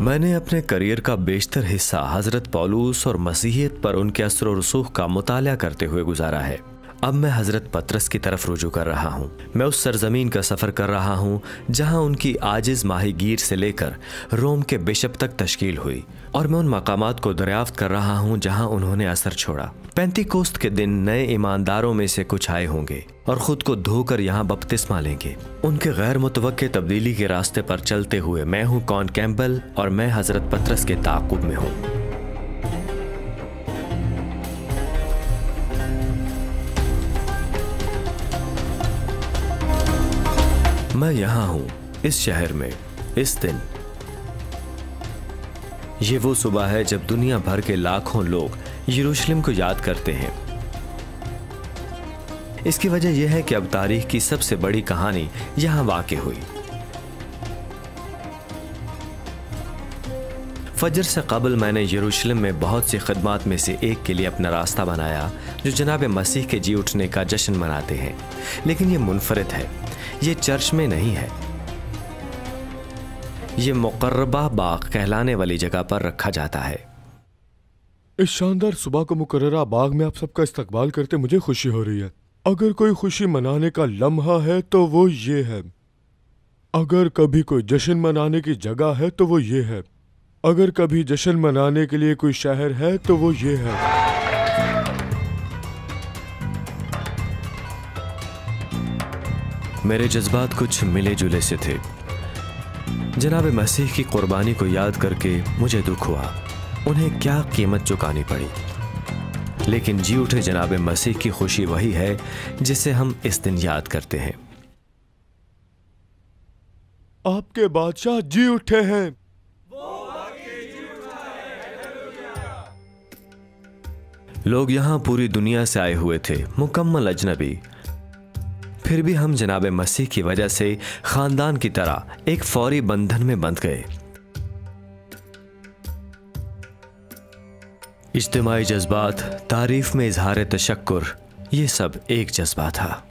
मैंने अपने करियर का बेशतर हिस्सा हजरत पौलुस और मसीहियत पर उनके असर और रसूख का मुताला करते हुए गुजारा है। अब मैं हजरत पतरस की तरफ रुजू कर रहा हूँ। मैं उस सरजमीन का सफ़र कर रहा हूँ जहाँ उनकी आजिज़ माहीगीर से लेकर रोम के बिशप तक तश्कील हुई, और मैं उन मकामात को दरियाफ्त कर रहा हूँ जहाँ उन्होंने असर छोड़ा। पेंतिकोस्त के दिन नए ईमानदारों में से कुछ आए होंगे और ख़ुद को धोकर यहाँ बपतिस्मा लेंगे। उनके गैर मुतवक्के तब्दीली के रास्ते पर चलते हुए मैं हूँ कॉन कैम्पबेल, और मैं हजरत पतरस के ताक़ुब में हूँ। मैं यहाँ हूँ इस शहर में इस दिन। ये वो सुबह है जब दुनिया भर के लाखों लोग यरूशलेम को याद करते हैं। इसकी वजह यह है कि अब तारीख की सबसे बड़ी कहानी यहाँ वाक़े हुई। फजर से कबल मैंने यरूशलेम में बहुत सी खिदमात में से एक के लिए अपना रास्ता बनाया जो जनाब मसीह के जी उठने का जश्न मनाते हैं, लेकिन ये मुनफरिद है। ये चर्च में नहीं है, ये मुकर्रबा बाग कहलाने वाली जगह पर रखा जाता है। इस शानदार सुबह को मुकर्ररा बाग में आप सबका इस्तकबाल करते मुझे खुशी हो रही है। अगर कोई खुशी मनाने का लम्हा है तो वो ये है। अगर कभी कोई जश्न मनाने की जगह है तो वो ये है। अगर कभी जश्न मनाने के लिए कोई शहर है तो वो ये है। मेरे जज्बात कुछ मिले जुले से थे। जनाब मसीह की कुर्बानी को याद करके मुझे दुख हुआ। उन्हें क्या कीमत चुकानी पड़ी, लेकिन जी उठे जनाब मसीह की खुशी वही है जिसे हम इस दिन याद करते हैं। आपके बादशाह जी उठे हैं। लोग यहाँ पूरी दुनिया से आए हुए थे, मुकम्मल अजनबी। फिर भी हम जनाब मसीह की वजह से खानदान की तरह एक फौरी बंधन में बंध गए। इज्तिमाई जज्बात, तारीफ में इजहार तशक्कुर, ये सब एक जज्बा था।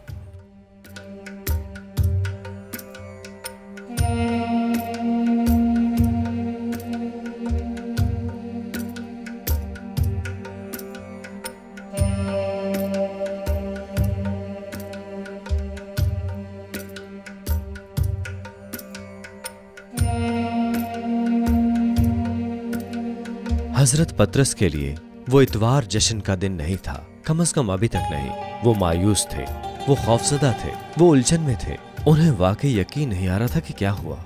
हजरत पतरस के लिए वो इतवार जश्न का दिन नहीं था, कम से कम अभी तक नहीं। वो मायूस थे, वो खौफजदा थे, वो उलझन में थे। उन्हें वाकई यकीन नहीं आ रहा था कि क्या हुआ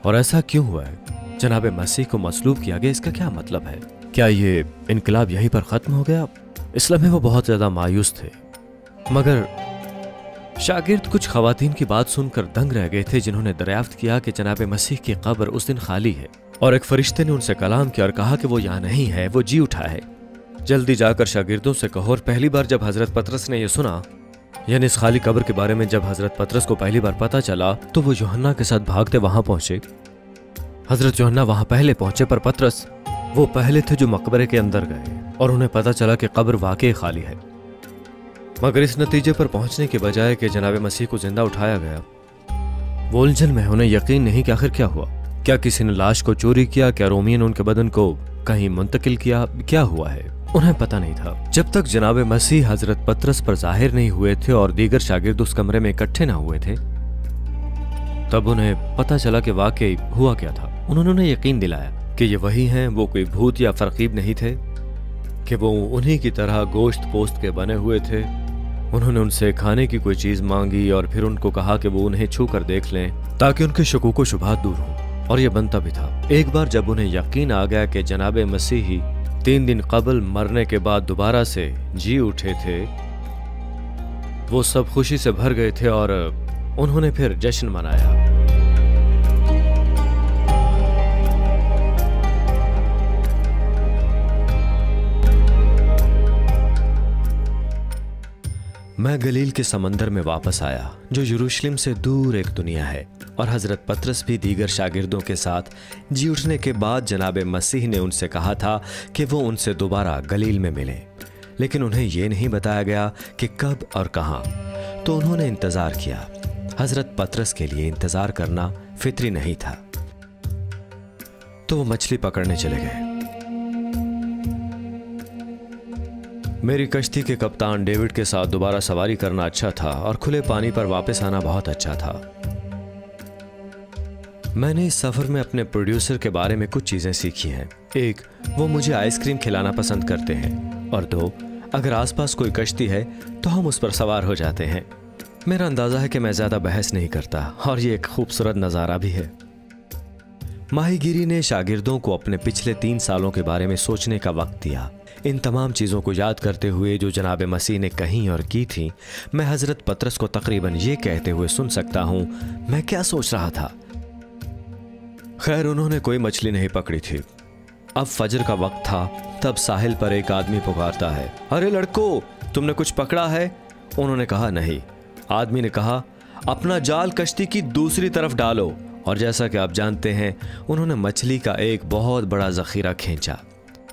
और ऐसा क्यों हुआ है। जनाब मसीह को मसलूब किया गया, इसका क्या मतलब है? क्या ये इनकलाब यहीं पर खत्म हो गया? इसलिए में वो बहुत ज्यादा मायूस थे। मगर शागिर्द कुछ खवातीन की बात सुनकर दंग रह गए थे, जिन्होंने दरियाफ्त किया कि जनाब मसीह की कब्र उस दिन खाली है और एक फरिश्ते ने उनसे कलाम किया और कहा कि वो यहाँ नहीं है, वो जी उठा है। जल्दी जाकर शागिर्दों से कहो। और पहली बार जब हजरत पतरस ने यह सुना, यानी इस खाली कब्र के बारे में जब हजरत पतरस को पहली बार पता चला, तो वो यूहन्ना के साथ भागते वहां पहुंचे। हजरत यूहन्ना वहां पहले पहुंचे, पर पतरस वो पहले थे जो मकबरे के अंदर गए और उन्हें पता चला कि कब्र वाकई खाली है। मगर इस नतीजे पर पहुंचने के बजाय कि जनाब मसीह को जिंदा उठाया गया, वो उलझन में, उन्हें यकीन नहीं कि आखिर क्या हुआ। क्या किसी ने लाश को चोरी किया? क्या रोमियों ने उनके बदन को कहीं मुंतकिल किया? क्या हुआ है? उन्हें पता नहीं था। जब तक जनाब मसीह हजरत पतरस पर जाहिर नहीं हुए थे और दीगर शागिर्द उस कमरे में इकट्ठे ना हुए थे, तब उन्हें पता चला कि वाकई हुआ क्या था। उन्होंने यकीन दिलाया कि ये वही हैं, वो कोई भूत या फरकीब नहीं थे, कि वो उन्हीं की तरह गोश्त पोस्त के बने हुए थे। उन्होंने उनसे खाने की कोई चीज मांगी और फिर उनको कहा कि वो उन्हें छू कर देख लें ताकि उनके शकूक व शुबहात दूर हों। और यह बनता भी था। एक बार जब उन्हें यकीन आ गया कि जनाब मसीही 3 दिन कबल मरने के बाद दोबारा से जी उठे थे, वो सब खुशी से भर गए थे और उन्होंने फिर जश्न मनाया। मैं गलील के समंदर में वापस आया, जो यरूशलेम से दूर एक दुनिया है, और हजरत पतरस भी दीगर शागिर्दों के साथ जी उठने के बाद जनाब मसीह ने उनसे कहा था कि वो उनसे दोबारा गलील में मिलें, लेकिन उन्हें यह नहीं बताया गया कि कब और कहाँ। तो उन्होंने इंतज़ार किया। हजरत पतरस के लिए इंतज़ार करना फितरी नहीं था। तो वो मछली पकड़ने चले गए। मेरी कश्ती के कप्तान डेविड के साथ दोबारा सवारी करना अच्छा था और खुले पानी पर वापस आना बहुत अच्छा था। मैंने इस सफर में अपने प्रोड्यूसर के बारे में कुछ चीजें सीखी हैं। एक, वो मुझे आइसक्रीम खिलाना पसंद करते हैं, और दो, अगर आसपास कोई कश्ती है तो हम उस पर सवार हो जाते हैं। मेरा अंदाजा है कि मैं ज्यादा बहस नहीं करता, और ये एक खूबसूरत नजारा भी है। माहीगिरी ने शागिर्दों को अपने पिछले 3 सालों के बारे में सोचने का वक्त दिया। इन तमाम चीज़ों को याद करते हुए जो जनाब मसीह ने कही और की थी, मैं हजरत पतरस को तकरीबन ये कहते हुए सुन सकता हूं, मैं क्या सोच रहा था। खैर, उन्होंने कोई मछली नहीं पकड़ी थी। अब फजर का वक्त था। तब साहिल पर एक आदमी पुकारता है, अरे लड़को, तुमने कुछ पकड़ा है? उन्होंने कहा, नहीं। आदमी ने कहा, अपना जाल कश्ती की दूसरी तरफ डालो। और जैसा कि आप जानते हैं, उन्होंने मछली का एक बहुत बड़ा जखीरा खींचा।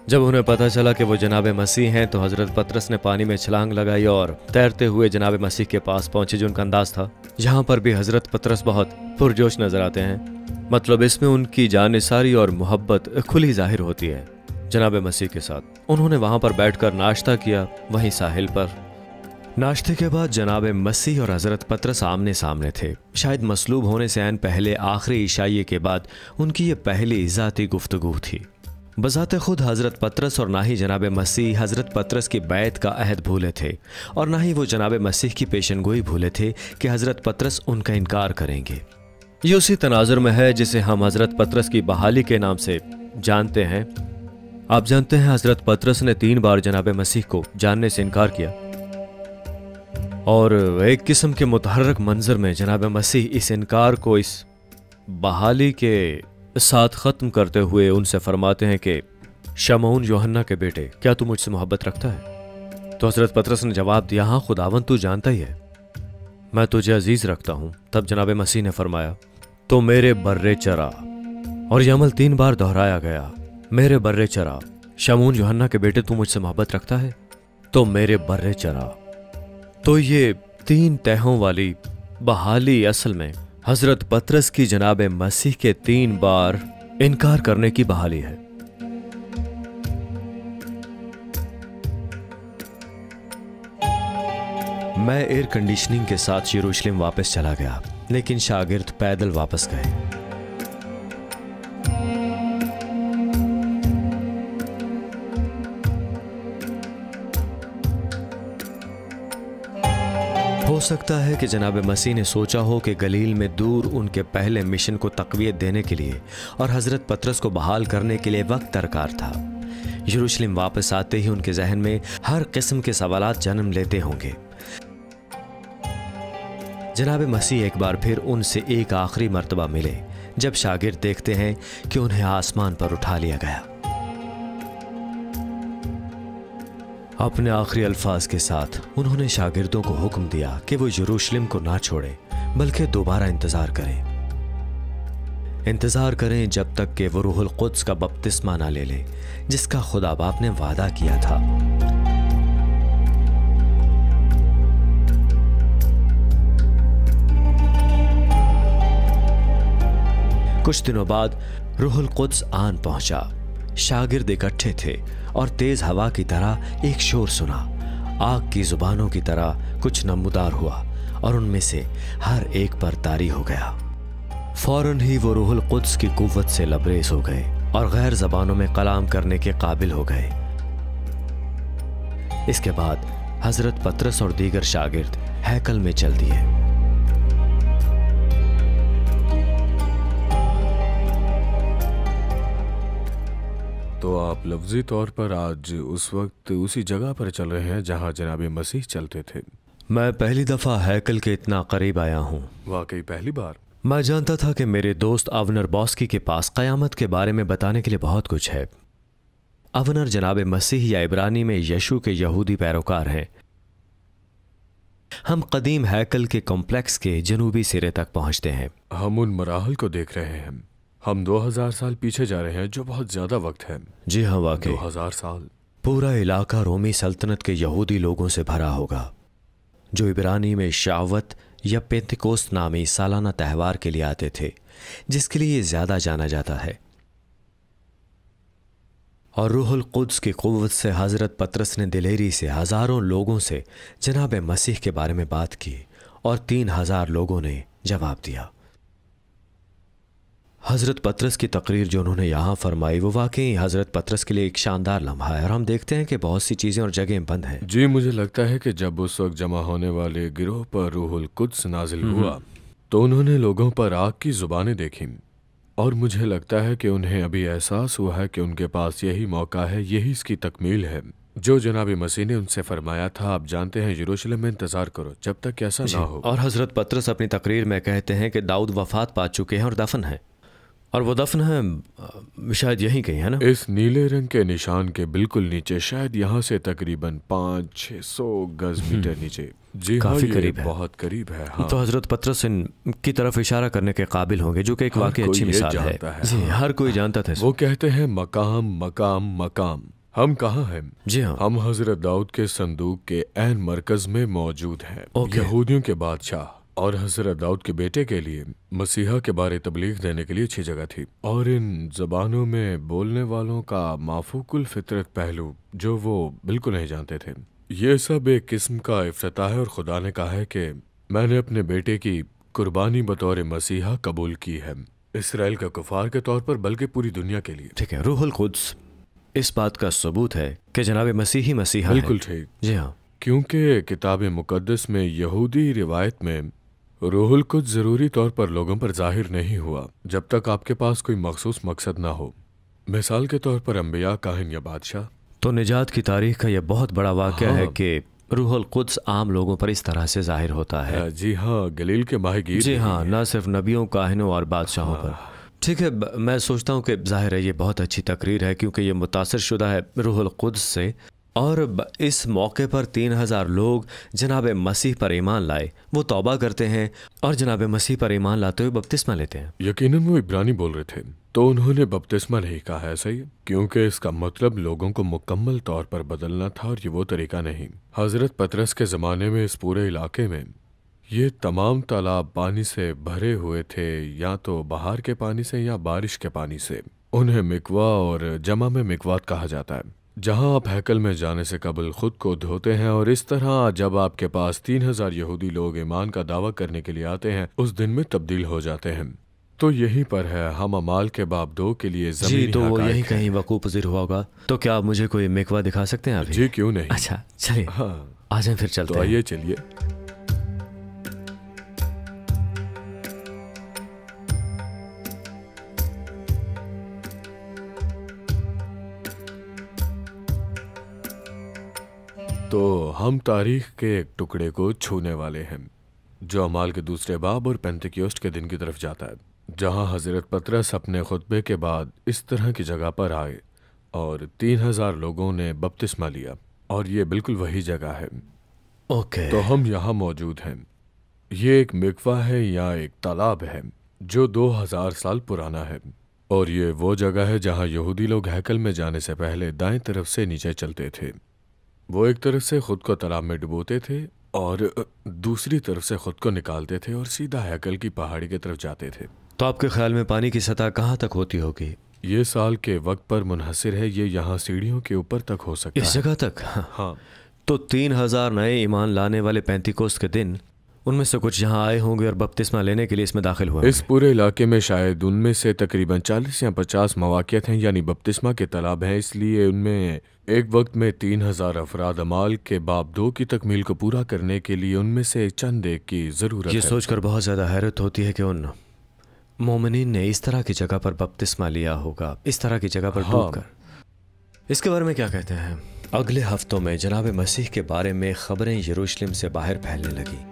जब उन्हें पता चला कि वो जनाब मसीह हैं, तो हजरत पतरस ने पानी में छलांग लगाई और तैरते हुए जनाब मसीह के पास पहुंचे। जो उनका अंदाज था, यहाँ पर भी हजरत पतरस बहुत पुरजोश नजर आते हैं। मतलब इसमें उनकी जानिसारी और मोहब्बत खुली जाहिर होती है जनाब मसीह के साथ। उन्होंने वहां पर बैठकर नाश्ता किया, वहीं साहिल पर। नाश्ते के बाद जनाब मसीह और हजरत पतरस आमने सामने थे। शायद मसलूब होने से ऐन पहले आखिरी इशाइये के बाद उनकी ये पहली ज़ाती गुफ्तगू थी। बज़ाते खुद हजरत पतरस और ना ही जनाब मसीह हजरत पतरस की बैत का अहद भूले थे, और ना ही वो जनाब मसीह की पेशनगोई भूले थे कि हजरत पतरस उनका इनकार करेंगे। ये उसी तनाजुर में है जिसे हम हजरत पतरस की बहाली के नाम से जानते हैं। आप जानते हैं, हजरत पतरस ने 3 बार जनाब मसीह को जानने से इनकार किया, और एक किस्म के मुतहर्रक मंजर में जनाब मसीह इस इनकार को इस बहाली के साथ ख़त्म करते हुए उनसे फरमाते हैं कि शमऊन यूहन्ना के बेटे, क्या तू मुझसे मोहब्बत रखता है? तो हजरत पतरस ने जवाब दिया, हाँ खुदावन, तू जानता ही है, मैं तुझे अजीज रखता हूं। तब जनाब मसीह ने फरमाया, तो मेरे बर्रे चरा। और यह अमल 3 बार दोहराया गया, मेरे बर्रे चरा। शमऊन यूहन्ना के बेटे, तू मुझसे मोहब्बत रखता है? तो मेरे बर्रे चरा। तो ये 3 तहों वाली बहाली असल में हजरत पतरस की जनाब मसीह के 3 बार इनकार करने की बहाली है। मैं एयर कंडीशनिंग के साथ यरूशलेम वापस चला गया, लेकिन शागिर्द पैदल वापस गए। हो सकता है कि जनाब मसीह ने सोचा हो कि गलील में दूर उनके पहले मिशन को तक़वियत देने के लिए और हजरत पतरस को बहाल करने के लिए वक्त दरकार था। यरूशलेम वापस आते ही उनके जहन में हर किस्म के सवालात जन्म लेते होंगे। जनाब मसीह एक बार फिर उनसे एक आखिरी मर्तबा मिले, जब शागिर्द देखते हैं कि उन्हें आसमान पर उठा लिया गया। अपने आखिरी अल्फाज के साथ उन्होंने शागिर्दों को हुक्म दिया कि वो यरूशलेम को ना छोड़ें, बल्कि दोबारा इंतजार करें जब तक कि वो रूहुल कुद्स का बपतिस्मा ना ले ले, जिसका खुदा बाप ने वादा किया था। कुछ दिनों बाद रूहुल कुद्स आन पहुंचा। शागिर्द इकट्ठे थे और तेज हवा की तरह एक शोर सुना। आग की जुबानों की तरह कुछ नमूदार हुआ और उनमें से हर एक पर तारी हो गया। फौरन ही वो रूहुल कुद्स की कुव्वत से लबरेज हो गए और गैर जबानों में कलाम करने के काबिल हो गए। इसके बाद हजरत पतरस और दीगर शागिर्द हैकल में चल दिए। तो आप लफ्जी तौर पर आज उस वक्त उसी जगह पर चल रहे हैं जहां जनाब मसीह चलते थे। मैं पहली दफा हैकल के इतना करीब आया हूं। वाकई पहली बार। मैं जानता था कि मेरे दोस्त अवनर बॉस्की के पास क़यामत के बारे में बताने के लिए बहुत कुछ है। अवनर जनाब मसीह या इब्रानी में यशु के यहूदी पैरोकार हैं। हम कदीम हैकल के कॉम्प्लेक्स के जनूबी सिरे तक पहुंचते हैं। हम उन मराहल को देख रहे हैं। हम 2000 साल पीछे जा रहे हैं, जो बहुत ज्यादा वक्त है। जी हाँ, वाकई 2000 साल। पूरा इलाका रोमी सल्तनत के यहूदी लोगों से भरा होगा, जो इब्रानी में शावत या पेंतिकोस्त नामी सालाना त्यौहार के लिए आते थे, जिसके लिए ज्यादा जाना जाता है। और रूहुल कुद्स की क़ुव्वत से हज़रत पतरस ने दिलेरी से हज़ारों लोगों से जनाब मसीह के बारे में बात की और 3000 लोगों ने जवाब दिया। हज़रत पतरस की तकरीर जो उन्होंने यहाँ फरमाई वो वाकई हज़रत पतरस के लिए एक शानदार लम्हा है, और हम देखते हैं कि बहुत सी चीज़ें और जगहें बंद हैं। जी, मुझे लगता है कि जब उस वक्त जमा होने वाले गिरोह पर रूहुल कुद्स नाजिल हुआ तो उन्होंने लोगों पर आग की जुबानें देखीं, और मुझे लगता है कि उन्हें अभी एहसास हुआ है कि उनके पास यही मौका है, यही इसकी तकमील है जो जनाब मसीह ने उनसे फरमाया था, आप जानते हैं यरूशलेम में इंतज़ार करो जब तक ऐसा ना हो। और हज़रत पतरस अपनी तकरीर में कहते हैं कि दाऊद वफ़ात पा चुके हैं और दफन है, और वो दफन है शायद यहीं कहीं, है ना? इस नीले रंग के निशान के बिल्कुल नीचे, शायद यहाँ से तकरीबन 500-600 गज मीटर नीचे। जी काफी हाँ, करीब है, बहुत करीब है। हाँ। तो हज़रत पतरस की तरफ इशारा करने के काबिल होंगे, जो कि एक वाकई अच्छी मिसाल है। जी, हर कोई जानता था। वो कहते हैं मकाम मकाम मकाम, हम कहाँ हैं? जी हाँ, हम हजरत दाऊद के संदूक के ऐन मरकज में मौजूद हैं। यहूदियों के बादशाह और हजरत दाऊद के बेटे के लिए मसीहा के बारे तबलीग देने के लिए अच्छी जगह थी, और इन जबानों में बोलने वालों का माफूकुल फितरत पहलू जो वो बिल्कुल नहीं जानते थे। ये सब एक किस्म का इफ्तिताह है, और खुदा ने कहा है कि मैंने अपने बेटे की कुर्बानी बतौर मसीहा कबूल की है, इसराइल का कुफार के तौर पर बल्कि पूरी दुनिया के लिए। ठीक है, रूहुल कुद्स इस बात का सबूत है कि जनाब मसीह ही मसीहा है। बिल्कुल ठीक। जी हाँ, क्योंकि किताब मुकद्दस में यहूदी रिवायत में रूहुल कुद्स ज़रूरी तौर पर लोगों पर जाहिर नहीं हुआ जब तक आपके पास कोई मखसूस मकसद ना हो, मिसाल के तौर पर अंबिया, काहिन या बादशाह। तो निजात की तारीख का यह बहुत बड़ा वाक़या है कि रूहुल कुद्स आम लोगों पर इस तरह से जाहिर होता है। जी हाँ, गलील के माहीगीर। जी हाँ, न सिर्फ नबियों, काहिनों और बादशाहों पर। ठीक है, मैं सोचता हूँ कि जाहिर है ये बहुत अच्छी तकरीर है, क्योंकि ये मुतासिर शुदा है रूहुल कुद्स से, और इस मौके पर 3000 लोग जनाब मसीह पर ईमान लाए। वो तौबा करते हैं और जनाब मसीह पर ईमान लाते हुए बपतिस्मा लेते हैं। यकीनन वो इब्रानी बोल रहे थे, तो उन्होंने बपतिस्मा नहीं कहा, ऐसा ही, क्योंकि इसका मतलब लोगों को मुकम्मल तौर पर बदलना था, और ये वो तरीका नहीं। हजरत पतरस के ज़माने में इस पूरे इलाके में ये तमाम तालाब पानी से भरे हुए थे, या तो बहार के पानी से या बारिश के पानी से। उन्हें मिकवा और जमा में मिकवात कहा जाता है, जहां आप हैकल में जाने से कबल खुद को धोते हैं, और इस तरह जब आपके पास 3000 यहूदी लोग ईमान का दावा करने के लिए आते हैं, उस दिन में तब्दील हो जाते हैं। तो यहीं पर है हम अमाल के बाब 2 के लिए ज़मीनी जी, तो वो यही कहीं वकूफ़ पज़ीर हुआ होगा। तो क्या आप मुझे कोई मिकवा दिखा सकते हैं अभी? जी क्यों नहीं। अच्छा चलिए, हाँ, आ जाएं फिर चलते तो हैं। आइए चलिए। तो हम तारीख के एक टुकड़े को छूने वाले हैं जो अमाल के दूसरे बाब और पेंतिकोस्त के दिन की तरफ जाता है, जहां हजरत पतरस अपने खुतबे के बाद इस तरह की जगह पर आए और 3000 लोगों ने बपतिस्मा लिया, और ये बिल्कुल वही जगह है। ओके, तो हम यहाँ मौजूद हैं। ये एक मिकवा है या एक तालाब है जो 2000 साल पुराना है, और ये वो जगह है जहाँ यहूदी लोग हैकल में जाने से पहले दाएं तरफ से नीचे चलते थे। वो एक तरफ से खुद को तालाब में डुबोते थे और दूसरी तरफ से खुद को निकालते थे और सीधा हैकल की पहाड़ी की तरफ जाते थे। तो आपके ख्याल में पानी की सतह कहाँ तक होती होगी? ये साल के वक्त पर मुनहसिर है, ये यहाँ सीढ़ियों के ऊपर तक हो सकता है। इस जगह तक? हाँ। तो 3000 नए ईमान लाने वाले पेंतिकोस्त के दिन उनमें से कुछ यहाँ आए होंगे और बपतिस्मा लेने के लिए इसमें दाखिल हुए। इस पूरे इलाके में शायद उनमें से तकरीबन 40 या 50 मवाक़ियत हैं, यानी बपतिस्मा के तालाब हैं, इसलिए उनमें एक वक्त में 3000 अफराद अमाल के बाब 2 की तकमील को पूरा करने के लिए उनमें से चंद एक की ज़रूरत है। ये सोचकर बहुत ज़्यादा हैरत होती है कि उन मोमिनीन ने इस तरह की जगह पर बपतिस्मा लिया होगा, इस तरह की जगह पर डूबकर। इसके बारे में क्या कहते हैं? अगले हफ्तों में जनाब मसीह के बारे में खबरें यरूशलेम से बाहर फैलने लगी।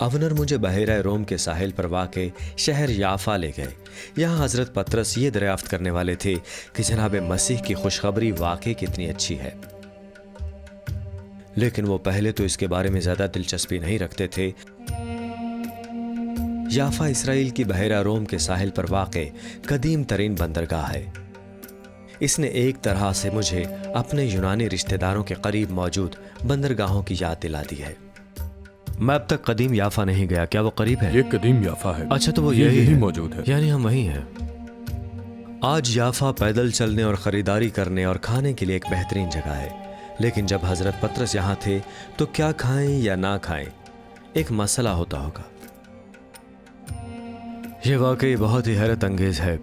अवनर मुझे बहेरा रोम के साहिल पर वाक़े शहर याफा ले गए। यहाँ हज़रत पतरस ये दरियाफ्त करने वाले थे कि जनाब मसीह की खुशखबरी वाक़ई कितनी अच्छी है, लेकिन वो पहले तो इसके बारे में ज़्यादा दिलचस्पी नहीं रखते थे। याफा इसराइल की बहेरा रोम के साहिल पर वाक़े कदीम तरीन बंदरगाह है। इसने एक तरह से मुझे अपने यूनानी रिश्तेदारों के करीब मौजूद बंदरगाहों की याद दिला दी है। मैं अब तक कदीम याफा नहीं गया, क्या वो करीब है? ये कदीम याफा है। अच्छा, तो वो यही यही मौजूद है, यानी हम वही हैं। आज याफा पैदल चलने और ख़रीदारी करने और खाने के लिए एक बेहतरीन जगह है, लेकिन जब हज़रत पतरस यहाँ थे तो क्या खाएं या ना खाएं एक मसला होता होगा। ये वाकई बहुत ही हैरत अंगेज है।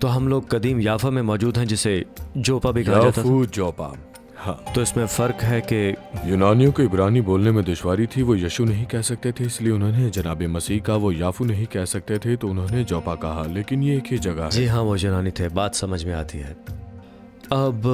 तो हम लोग कदीम याफा में मौजूद हैं, जिसे जोपा भी कहा जाता था। जोपा, हाँ। तो इसमें फ़र्क है कि यूनानियों को इब्रानी बोलने में दुश्वारी थी, वो यशु नहीं कह सकते थे, इसलिए उन्होंने जनाब मसीह का वो याफू नहीं कह सकते थे तो उन्होंने जोपा कहा, लेकिन ये एक ही जगह है। जी हाँ, वो यूनानी थे, बात समझ में आती है। अब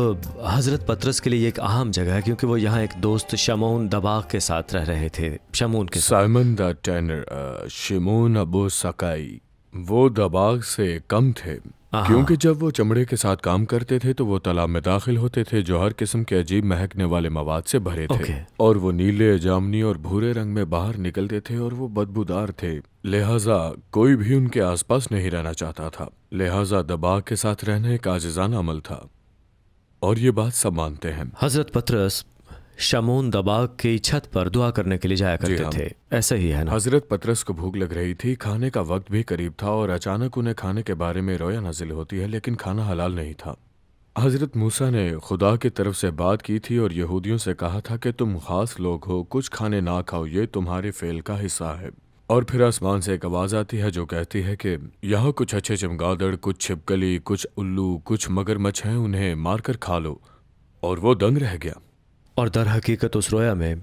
हज़रत पतरस के लिए एक अहम जगह है क्योंकि वो यहाँ एक दोस्त शमून दबाग के साथ रह रहे थे। शमून के साइमन द टैनर, शिमोन अबू सकाई, वो दबाग से कम थे क्योंकि जब वो चमड़े के साथ काम करते थे तो वो तालाब में दाखिल होते थे जो हर किस्म के अजीब महकने वाले मवाद से भरे थे और वो नीले, जामनी और भूरे रंग में बाहर निकलते थे और वो बदबूदार थे, लिहाजा कोई भी उनके आसपास नहीं रहना चाहता था। लिहाजा दबाग के साथ रहना एक आजिज़ाना अमल था और ये बात सब मानते हैं। हज़रत पतरस शमून दबाग की छत पर दुआ करने के लिए जाया करते थे, ऐसा ही है ना? हजरत पतरस को भूख लग रही थी, खाने का वक्त भी करीब था और अचानक उन्हें खाने के बारे में रोया नाजिल होती है, लेकिन खाना हलाल नहीं था। हजरत मूसा ने खुदा की तरफ से बात की थी और यहूदियों से कहा था कि तुम खास लोग हो, कुछ खाने ना खाओ, ये तुम्हारे फेल का हिस्सा है। और फिर आसमान से एक आवाज़ आती है जो कहती है कि यहाँ कुछ अच्छे चमगादड़, कुछ छिपकली, कुछ उल्लू, कुछ मगरमच्छ हैं, उन्हें मारकर खा लो। और वो दंग रह गया। और दर हकीकत उस रोया में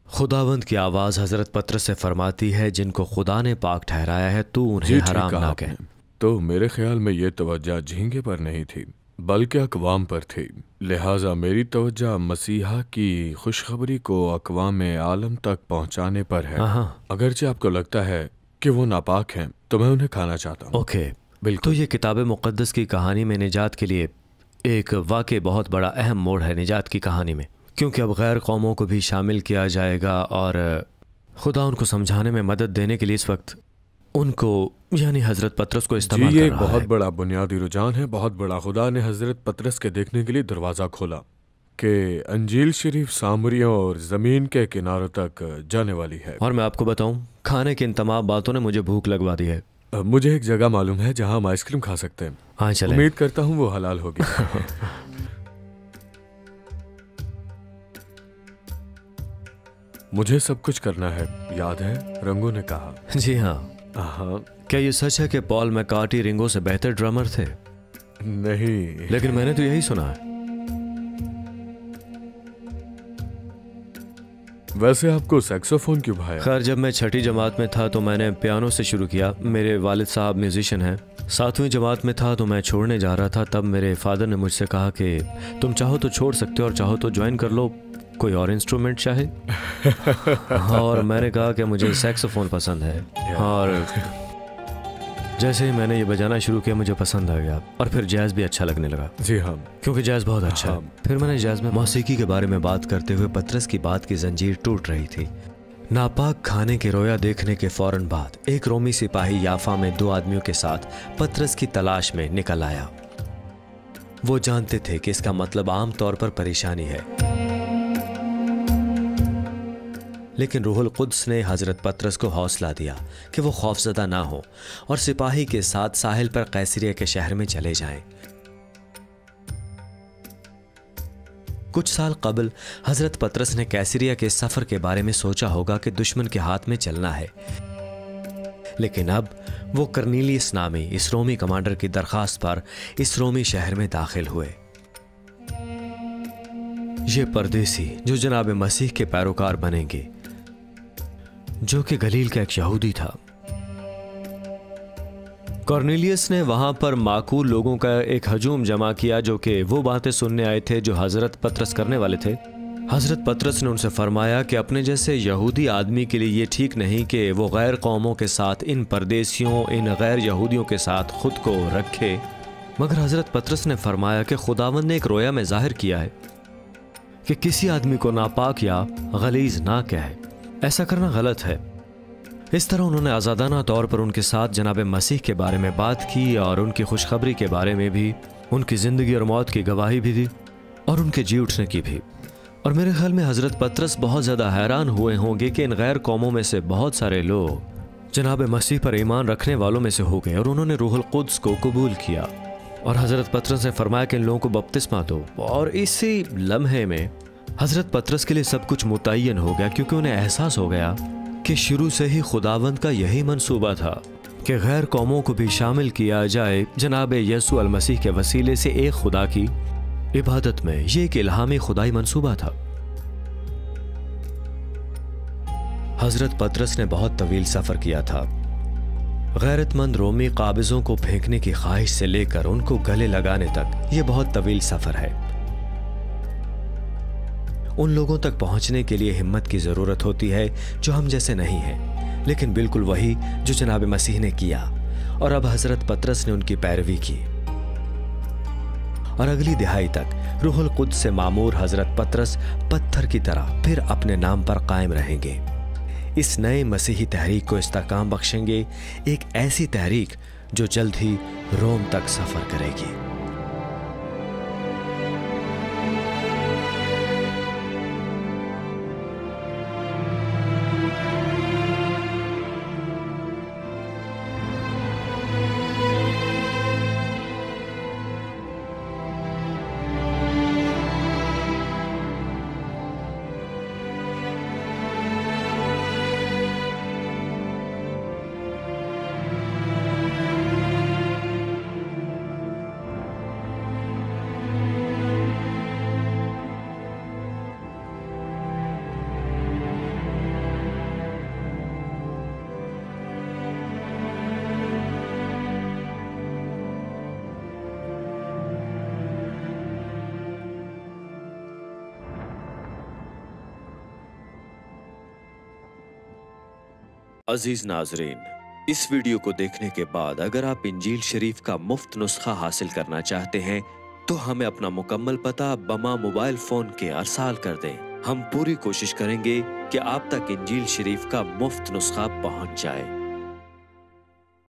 खुदावंद की आवाज़ हज़रत पतरस से फरमाती है, जिनको खुदा ने पाक ठहराया है तू उन्हें हराम ना कह। तो मेरे ख्याल में ये तवज्जो झींगे पर नहीं थी बल्कि अक़वाम पर थी, लिहाजा मेरी तवज्जो मसीहा की खुशखबरी को अक़वाम आलम तक पहुँचाने पर है। अगरचे आपको लगता है कि वो नापाक हैं तो मैं उन्हें खाना चाहता हूँ। ओके, बिल्कुल। तो ये किताब मुक़द्दस की कहानी में निजात के लिए एक वाकई बहुत बड़ा अहम मोड़ है निजात की कहानी में, क्योंकि अब गैर कौमों को भी शामिल किया जाएगा और खुदा उनको समझाने में मदद देने के लिए इस वक्त उनको यानी हज़रत पतरस को इस्तेमाल कर रहा है। ये बहुत बड़ा बुनियादी रुझान है, बहुत बड़ा। खुदा ने हज़रत पतरस के देखने के लिए दरवाज़ा खोला कि अंजील शरीफ सामरियों और ज़मीन के किनारों तक जाने वाली है। और मैं आपको बताऊं, खाने की इन तमाम बातों ने मुझे भूख लगवा दी है। मुझे एक जगह मालूम है जहाँ हम आइसक्रीम खा सकते हैं। हाँ चलें। उम्मीद करता हूँ वो हलाल होगी। मुझे सब कुछ करना है, याद है? रंगो ने कहा। जी हाँ। क्या ये सच है कि पॉल मैकार्टी रिंगो से बेहतर ड्रमर थे? नहीं, लेकिन मैंने तो यही सुना है। वैसे आपको सैक्सोफोन क्यों भाया? खैर, जब मैं छठी जमात में था तो मैंने पियानो से शुरू किया। मेरे वालिद साहब म्यूजिशियन हैं। 7वीं जमात में था तो मैं छोड़ने जा रहा था, तब मेरे फादर ने मुझसे कहा कि तुम चाहो तो छोड़ सकते हो और चाहो तो ज्वाइन कर लो, कोई और इंस्ट्रूमेंट चाहे। और मैंने कहा कि मुझे सैक्सोफोन पसंद है और जैसे ही मैंने ये बजाना शुरू किया मुझे पसंद आ गया और फिर जैज़ भी अच्छा लगने लगा। जी हाँ, क्योंकि जैज़ बहुत अच्छा है। फिर मैंने जैज़ में मौसीकी के बारे में बात करते हुए पतरस की बात की जंजीर टूट रही थी। नापाक खाने के रोया देखने के फौरन बाद एक रोमी सिपाही याफा में 2 आदमियों के साथ पतरस की तलाश में निकल आया। वो जानते थे कि इसका मतलब आम तौर पर परेशानी है, लेकिन रूहुल कुद्स ने हजरत पतरस को हौसला दिया कि वो खौफजदा ना हो और सिपाही के साथ साहिल पर कैसरिया के शहर में चले जाएं। कुछ साल कबल हजरत पतरस ने कैसरिया के सफर के बारे में सोचा होगा कि दुश्मन के हाथ में चलना है, लेकिन अब वो कर्नीलियस नामी इस रोमी कमांडर की दरखास्त पर इस रोमी शहर में दाखिल हुए। ये परदेसी जो जनाब मसीह के पैरोकार बनेंगे, जो कि गलील का एक यहूदी था। कॉर्नेलियस ने वहां पर माकूल लोगों का एक हजूम जमा किया जो कि वो बातें सुनने आए थे जो हजरत पतरस करने वाले थे। हजरत पतरस ने उनसे फरमाया कि अपने जैसे यहूदी आदमी के लिए ये ठीक नहीं कि वो गैर कौमों के साथ, इन परदेसियों, इन गैर यहूदियों के साथ खुद को रखे। मगर हजरत पतरस ने फरमाया कि खुदावंद ने एक रोया में जाहिर किया है कि किसी आदमी को नापाक या गलीज ना कहे। ऐसा करना गलत है। इस तरह उन्होंने आज़ादाना तौर पर उनके साथ जनाब मसीह के बारे में बात की और उनकी खुशखबरी के बारे में भी, उनकी ज़िंदगी और मौत की गवाही भी दी और उनके जी उठने की भी। और मेरे ख्याल में हज़रत पतरस बहुत ज़्यादा हैरान हुए होंगे कि इन गैर कौमों में से बहुत सारे लोग जनाब मसीह पर ईमान रखने वालों में से हो गए और उन्होंने रूहुल कुद्स को कबूल किया। और हजरत पतरस ने फरमाया कि इन लोगों को बपतिस्मा दो। और इसी लम्हे में हजरत पतरस के लिए सब कुछ मुतय्यन हो गया, क्योंकि उन्हें एहसास हो गया कि शुरू से ही खुदावंद का यही मंसूबा था कि गैर कौमों को भी शामिल किया जाए जनाब यसू अल मसीह के वसीले से एक खुदा की इबादत में। यह एक इल्हामी खुदाई मंसूबा था। हजरत पतरस ने बहुत तवील सफर किया था। गैरतमंद रोमी काबिजों को फेंकने की ख्वाहिश से लेकर उनको गले लगाने तक यह बहुत तवील सफर है। उन लोगों तक पहुंचने के लिए हिम्मत की जरूरत होती है जो हम जैसे नहीं हैं, लेकिन बिल्कुल वही जो जनाब मसीह ने किया। और अब हजरत पतरस ने उनकी पैरवी की और अगली दिहाई तक रूहुल कुद्स से मामूर हजरत पतरस पत्थर की तरह फिर अपने नाम पर कायम रहेंगे। इस नए मसीही तहरीक को इस्तेकाम बख्शेंगे, एक ऐसी तहरीक जो जल्द ही रोम तक सफर करेगी। अजीज नाजरीन, इस वीडियो को देखने के बाद अगर आप इंजील शरीफ का मुफ्त नुस्खा हासिल करना चाहते हैं तो हमें अपना मुकम्मल पता बमा मोबाइल फोन के अरसाल कर दें। हम पूरी कोशिश करेंगे कि आप तक इंजील शरीफ का मुफ्त नुस्खा पहुंच जाए।